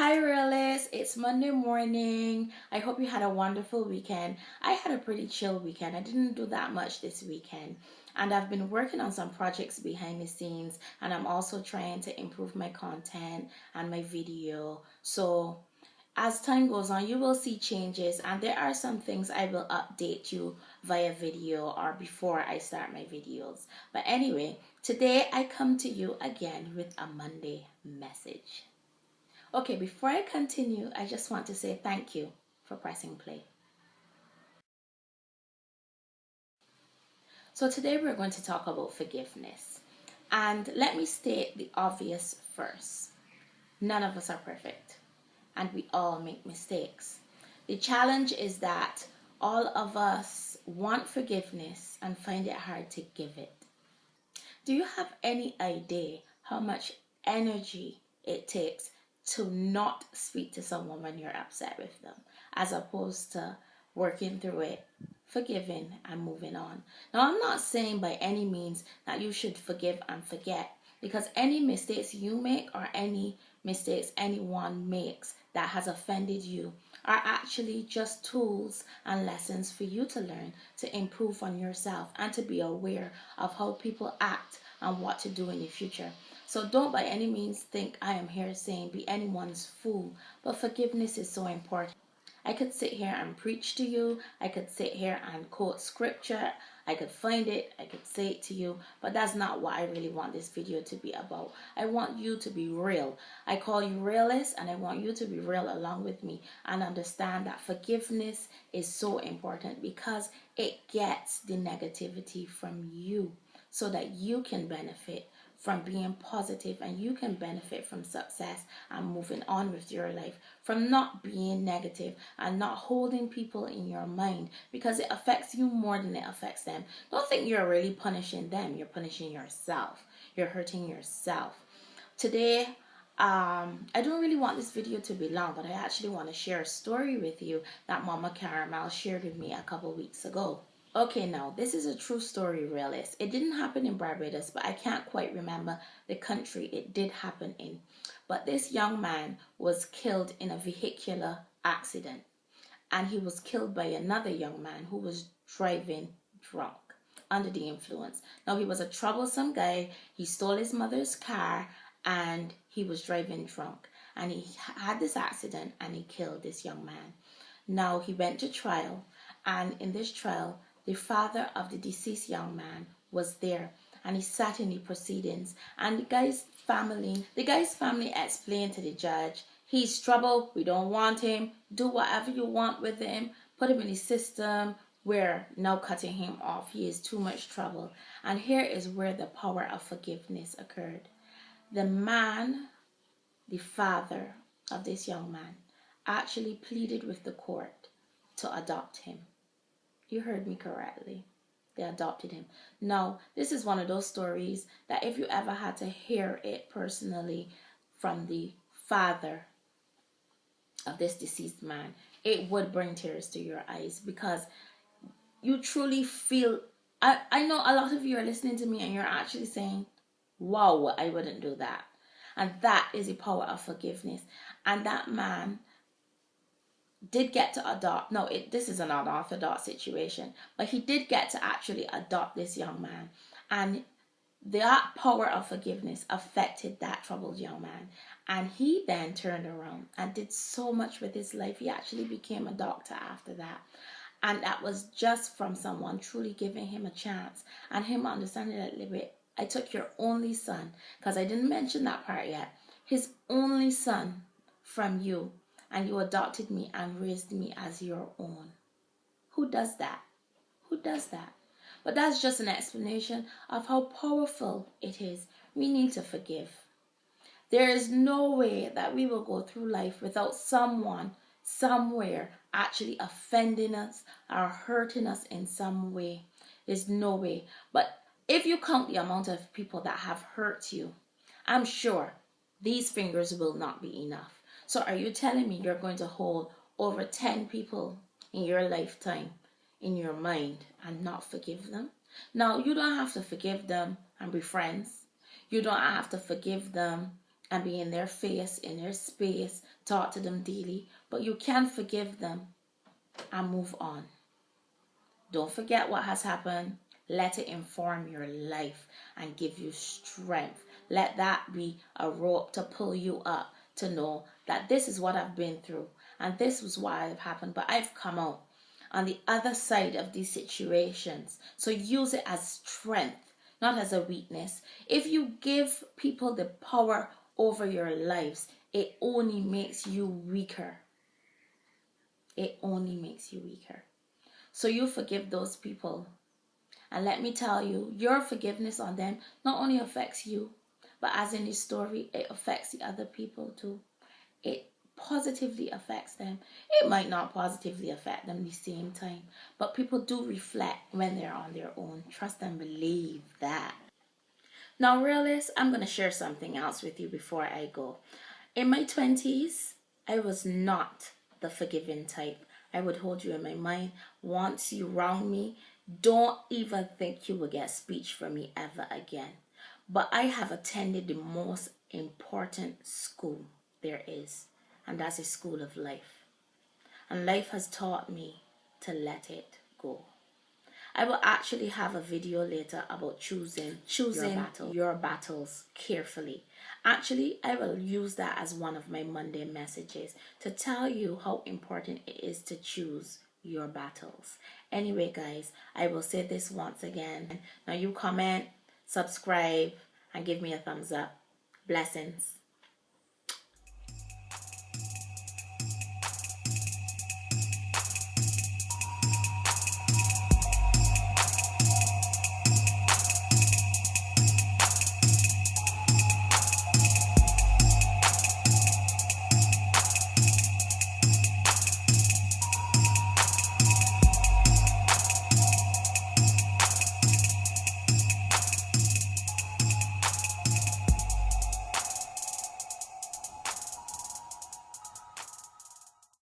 Hi, Realist. It's Monday morning. I hope you had a wonderful weekend. I had a pretty chill weekend. I didn't do that much this weekend. And I've been working on some projects behind the scenes. And I'm also trying to improve my content and my video. So as time goes on, you will see changes. And there are some things I will update you via video or before I start my videos. But anyway, today I come to you again with a Monday message. Okay, before I continue, I just want to say thank you for pressing play. So today we're going to talk about forgiveness. And let me state the obvious first. None of us are perfect, and we all make mistakes. The challenge is that all of us want forgiveness and find it hard to give it. Do you have any idea how much energy it takes to not speak to someone when you're upset with them, as opposed to working through it, forgiving, and moving on? Now, I'm not saying by any means that you should forgive and forget, because any mistakes you make or any mistakes anyone makes that has offended you are actually just tools and lessons for you to learn to improve on yourself and to be aware of how people act and what to do in the future. So don't by any means think I am here saying be anyone's fool, but forgiveness is so important. I could sit here and preach to you. I could sit here and quote scripture. I could find it. I could say it to you. But that's not what I really want this video to be about. I want you to be real. I call you realist, and I want you to be real along with me and understand that forgiveness is so important because it gets the negativity from you so that you can benefit from being positive and you can benefit from success and moving on with your life, from not being negative and not holding people in your mind because it affects you more than it affects them. Don't think you're really punishing them, you're punishing yourself, you're hurting yourself. Today, I don't really want this video to be long, but I actually want to share a story with you that Mama Caramel shared with me a couple weeks ago. Okay, now this is a true story, realist. It didn't happen in Barbados, but I can't quite remember the country it did happen in. But this young man was killed in a vehicular accident, and he was killed by another young man who was driving drunk under the influence. Now, he was a troublesome guy. He stole his mother's car and he was driving drunk. And he had this accident and he killed this young man. Now, he went to trial, and in this trial, the father of the deceased young man was there, and he sat in the proceedings. And the guy's family explained to the judge, he's trouble, we don't want him, do whatever you want with him, put him in the system, we're now cutting him off, he is too much trouble. And here is where the power of forgiveness occurred. The man, the father of this young man, actually pleaded with the court to adopt him. You heard me correctly. They adopted him. Now, this is one of those stories that if you ever had to hear it personally from the father of this deceased man, it would bring tears to your eyes because you truly feel. I know a lot of you are listening to me and you're actually saying, wow, I wouldn't do that. And that is the power of forgiveness. And that man did get to adopt. No, this is an unorthodox situation, but he did get to actually adopt this young man, and that power of forgiveness affected that troubled young man, and he then turned around and did so much with his life. He actually became a doctor after that, and that was just from someone truly giving him a chance and him understanding that, I took your only son, because I didn't mention that part yet, his only son from you, and you adopted me and raised me as your own. Who does that? Who does that? But that's just an explanation of how powerful it is. We need to forgive. There is no way that we will go through life without someone somewhere actually offending us or hurting us in some way. There's no way. But if you count the amount of people that have hurt you, I'm sure these fingers will not be enough. So are you telling me you're going to hold over 10 people in your lifetime in your mind and not forgive them? Now, you don't have to forgive them and be friends. You don't have to forgive them and be in their face, in their space, talk to them daily, but you can forgive them and move on. Don't forget what has happened. Let it inform your life and give you strength. Let that be a rope to pull you up, to know that this is what I've been through and this was why I've happened, but I've come out on the other side of these situations. So use it as strength, not as a weakness. If you give people the power over your lives, it only makes you weaker. It only makes you weaker. So you forgive those people. And let me tell you, your forgiveness on them not only affects you, but as in this story, it affects the other people too. It positively affects them. It might not positively affect them the same time, but people do reflect when they're on their own. Trust and believe that. Now, realists, I'm going to share something else with you before I go. In my 20s, I was not the forgiving type. I would hold you in my mind. Once you wrong me, don't even think you will get speech from me ever again. But I have attended the most important school there is, and that's a school of life. And life has taught me to let it go. I will actually have a video later about choosing your battles carefully. Actually, I will use that as one of my Monday messages to tell you how important it is to choose your battles. Anyway, guys, I will say this once again. Now you comment, subscribe, and give me a thumbs up. Blessings.